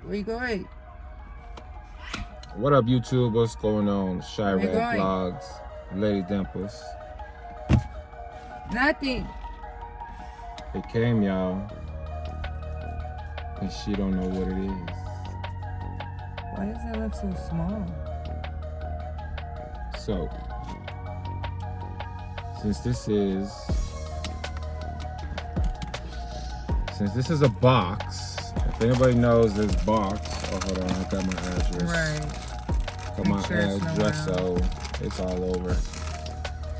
Where you going? What up, YouTube? What's going on? Shy Where you Red going? Vlogs, Lady Dimples. Nothing. It came, y'all, and she don't know what it is. Why does that look so small? So, since this is a box, if anybody knows this box, oh hold on, I got my address. Right. Got my Make sure it's address, nowhere so it's all over.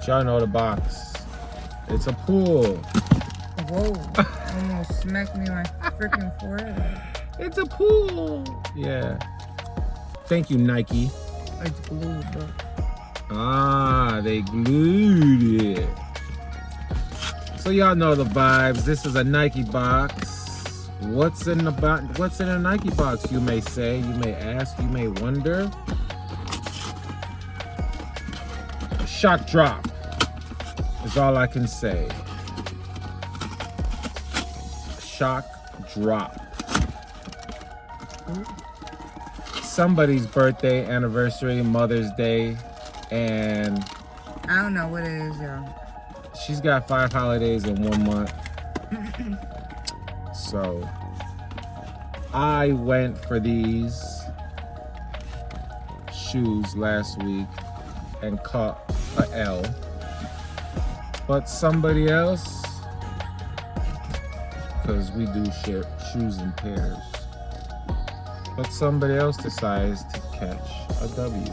Y'all know the box. It's a pool. Whoa. Almost smacked me in my freaking forehead. It's a pool. Yeah. Thank you, Nike. It's glued, bro. Ah, they glued it. So y'all know the vibes. This is a Nike box. What's in a Nike box, you may say, you may ask, you may wonder. Shock drop is all I can say. Shock drop. Somebody's birthday, anniversary, Mother's Day, and I don't know what it is, y'all. she's got 5 holidays in 1 month. So I went for these shoes last week and caught a L. But somebody else, because we do share shoes in pairs, but somebody else decides to catch a W.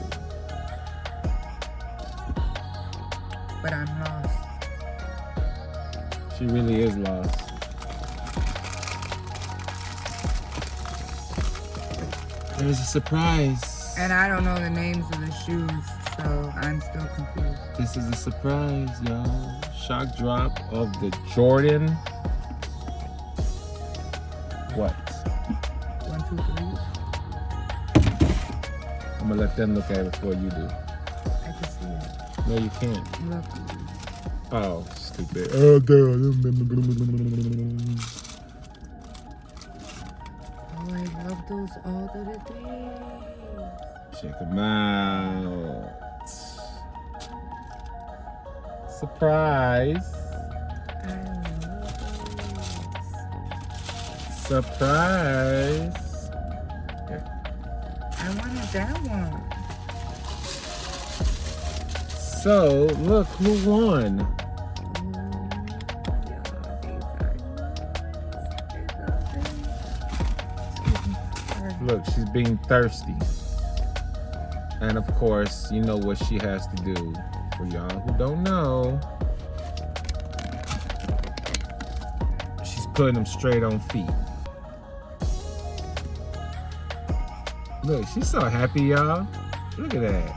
But I'm lost. She really is lost. There's a surprise. And I don't know the names of the shoes, so I'm still confused. This is a surprise, y'all. Shock drop of the Jordan. What? 1, 2, 3. I'm gonna let them look at it before you do. I can see it. No, you can't. Look. Oh, stupid. Oh, damn. Oh, I love those all the days. Check them out. Surprise. I love Surprise. Here. those. I wanted that one. So, look who won. Look, she's being thirsty. And of course, you know what she has to do. For y'all who don't know, she's putting them straight on feet. Look, she's so happy, y'all. Look at that.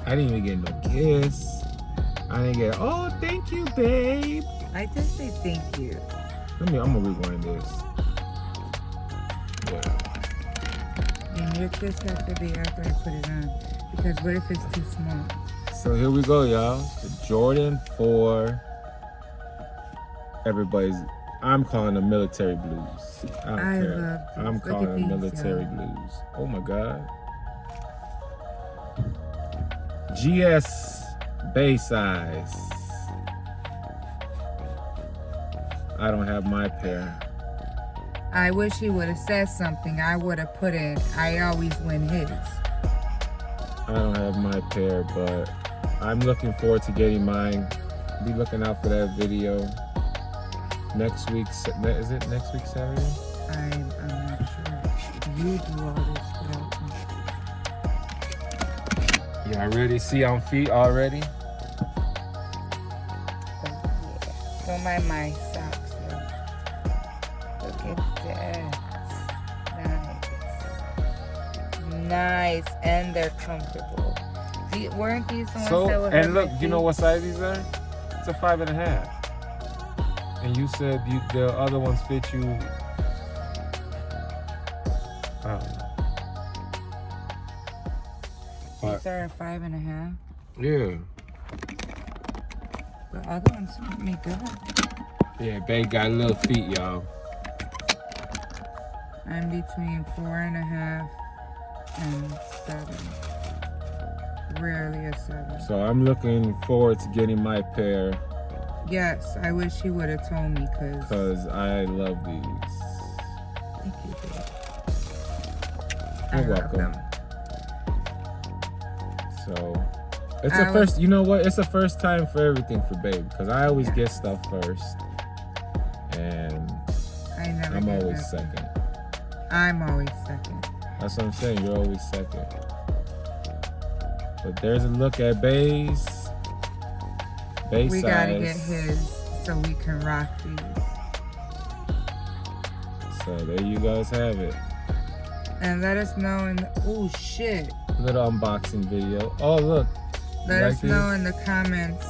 I didn't even get no kiss. I didn't get, oh, thank you, babe. I just say thank you. I'm gonna rewind this. Yeah. And your kiss has to be after I put it on. Because what if it's too small? So here we go, y'all. The Jordan 4. Everybody's, I'm calling them military blues. I don't care. love these. I'm Look calling at them these, military y'all. blues. Oh my God. GS bay size. I don't have my pair. I wish he would have said something. I would have put in, I always win his. I don't have my pair, but I'm looking forward to getting mine. Be looking out for that video. Next week, is it next week Saturday? I'm not sure. You do all this without me. Y'all ready? See on feet already? Oh, yeah. Don't mind my socks, though. Look at that. Nice. And they're comfortable. Weren't these the ones that were And look, you know what size these are? It's a 5.5. And you said the other ones fit you. I don't know. These are a 5.5. Yeah. The other ones fit me good. Yeah, babe got little feet, y'all. I'm between 4.5 and 7. Rarely a 7. So I'm looking forward to getting my pair. Yes, I wish he would have told me because I love these. Thank you, babe. You're I love welcome. them. So it's a first. You know what? It's a first time for everything for babe because I always get stuff first, and I'm always second. I'm always second. That's what I'm saying. You're always second. But there's a look at Bay's. Bay We size. gotta get his so we can rock these. So there you guys have it. And let us know in the, oh shit. Little unboxing video. Oh look. Let us know in the comments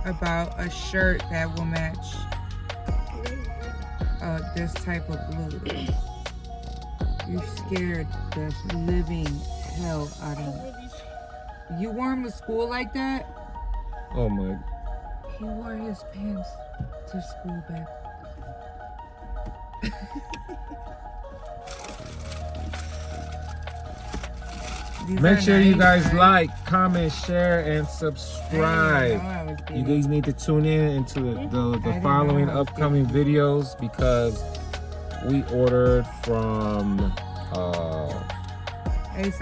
about a shirt that will match this type of blue. You scared the living hell out of me. You wore him to school like that? Oh my. He wore his pants to school back. Make sure you guys like, comment, share, and subscribe. You guys need to tune in into the following upcoming videos because we ordered from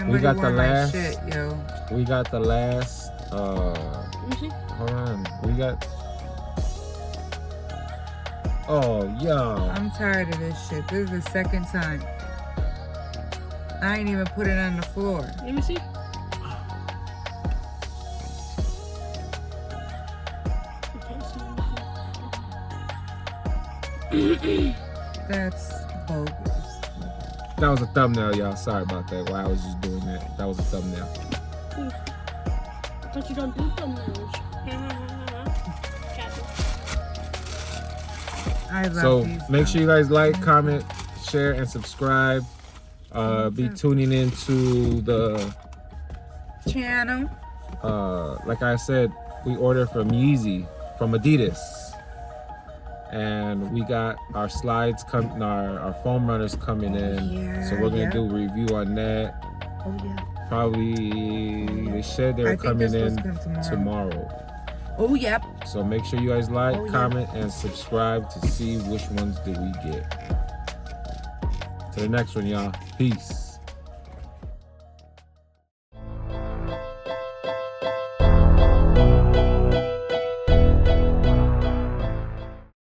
we got the last shit, yo. We got the last hold on. We got oh yeah. I'm tired of this shit. This is the second time. I ain't even put it on the floor. Let me see. That's bogus. That was a thumbnail, y'all. Sorry about that. While I was just doing that. That was a thumbnail. I thought you don't do thumbnails. I love So these make sure you guys like, comment, share, and subscribe. Be tuning into the channel. Like I said, we ordered from Yeezy from Adidas, and we got our slides coming, our foam runners coming in. Yeah, so we're gonna do a review on that. Oh yeah. Probably they said they were coming in tomorrow. Oh yep. So make sure you guys like, comment, and subscribe to see which ones do we get. To the next one, y'all. Peace.